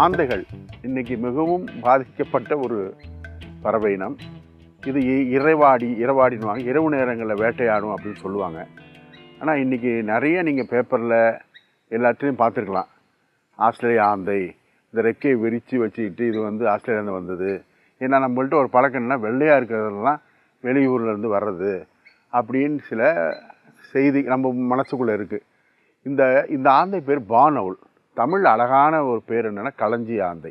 ஆந்தைகள் இன்னைக்கு மிகவும் பாதிக்கப்பட்ட ஒரு பறவை இனம். இது இரவாடினுவாங்க, இரவு நேரங்களில் வேட்டையாடும் அப்படின்னு சொல்லுவாங்க. ஆனால் இன்றைக்கி நிறைய நீங்கள் பேப்பரில் எல்லாத்துலேயும் பார்த்துருக்கலாம். ஆஸ்திரேலியா ஆந்தை, இந்த ரெக்கையை விரித்து வச்சுக்கிட்டு இது வந்து ஆஸ்திரேலியாவில் வந்தது. ஏன்னா நம்மள்ட்ட ஒரு பழக்கம்னா வெள்ளையாக இருக்கிறதெல்லாம் வெளியூர்லேருந்து வர்றது அப்படின்னு சில செய்தி நம்ம மனசுக்குள்ளே இருக்குது. இந்த ஆந்தை பேர் பான் அவுல். தமிழ் அழகான ஒரு பேர் என்னென்னா களஞ்சி ஆந்தை.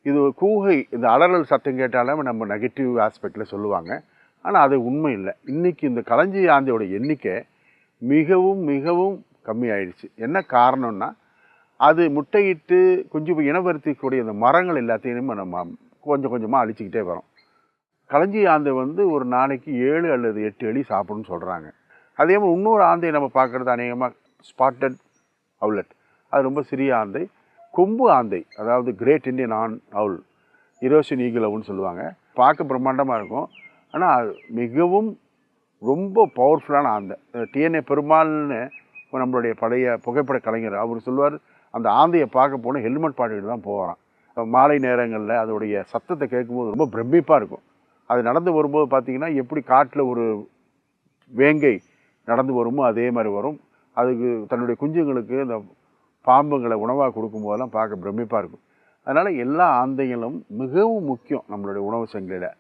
இது ஒரு கூகை, இந்த அலறல் சத்தம் கேட்டாலே நம்ம நெகட்டிவ் ஆஸ்பெக்டில் சொல்லுவாங்க. ஆனால் அது உண்மை இல்லை. இன்றைக்கி இந்த களஞ்சி ஆந்தையோட எண்ணிக்கை மிகவும் மிகவும் கம்மியாயிடுச்சு. என்ன காரணம்னா, அது முட்டையிட்டு குஞ்சு இனவருத்திக்கூடிய இந்த மரங்கள் எல்லாத்தையும் நம்ம கொஞ்சம் கொஞ்சமாக அழிச்சிக்கிட்டே வரோம். களஞ்சி ஆந்தை வந்து ஒரு நாளைக்கு 7 அல்லது 8 எலி சாப்பிடுன்னு சொல்கிறாங்க. அதே மாதிரி இன்னொரு ஆந்தை நம்ம பார்க்குறது அநேகமாக ஸ்பாட்டட் அவுலட். அது ரொம்ப சிறிய ஆந்தை. கொம்பு ஆந்தை, அதாவது கிரேட் இண்டியன் அவுல், இரோஷன் ஈகிள் அவுல்னு சொல்லுவாங்க. பார்க்க பிரம்மாண்டமாக இருக்கும். ஆனால் மிகவும் ரொம்ப பவர்ஃபுல்லான ஆந்தை. டிஎன்ஏ பெருமாள்னு நம்மளுடைய பழைய புகைப்பட கலைஞர் அவர் சொல்லுவார், அந்த ஆந்தையை பார்க்க போனால் ஹெல்மெட் பாட்டிட்டு தான் போகிறான். மாலை நேரங்களில் அதோடைய சத்தத்தை கேட்கும்போது ரொம்ப பிரமிப்பாக இருக்கும். அது நடந்து வரும்போது பார்த்திங்கன்னா எப்படி காட்டில் ஒரு வேங்கை நடந்து வருமோ அதே மாதிரி வரும். அதுக்கு தன்னுடைய குஞ்சுங்களுக்கு இந்த பாம்புங்களை உணவாக கொடுக்கும்போதெல்லாம் பார்க்க பிரமிப்பாக இருக்கும். அதனால் எல்லா ஆந்தைகளும் மிகவும் முக்கியம் நம்மளுடைய உணவு சங்கிலியில்.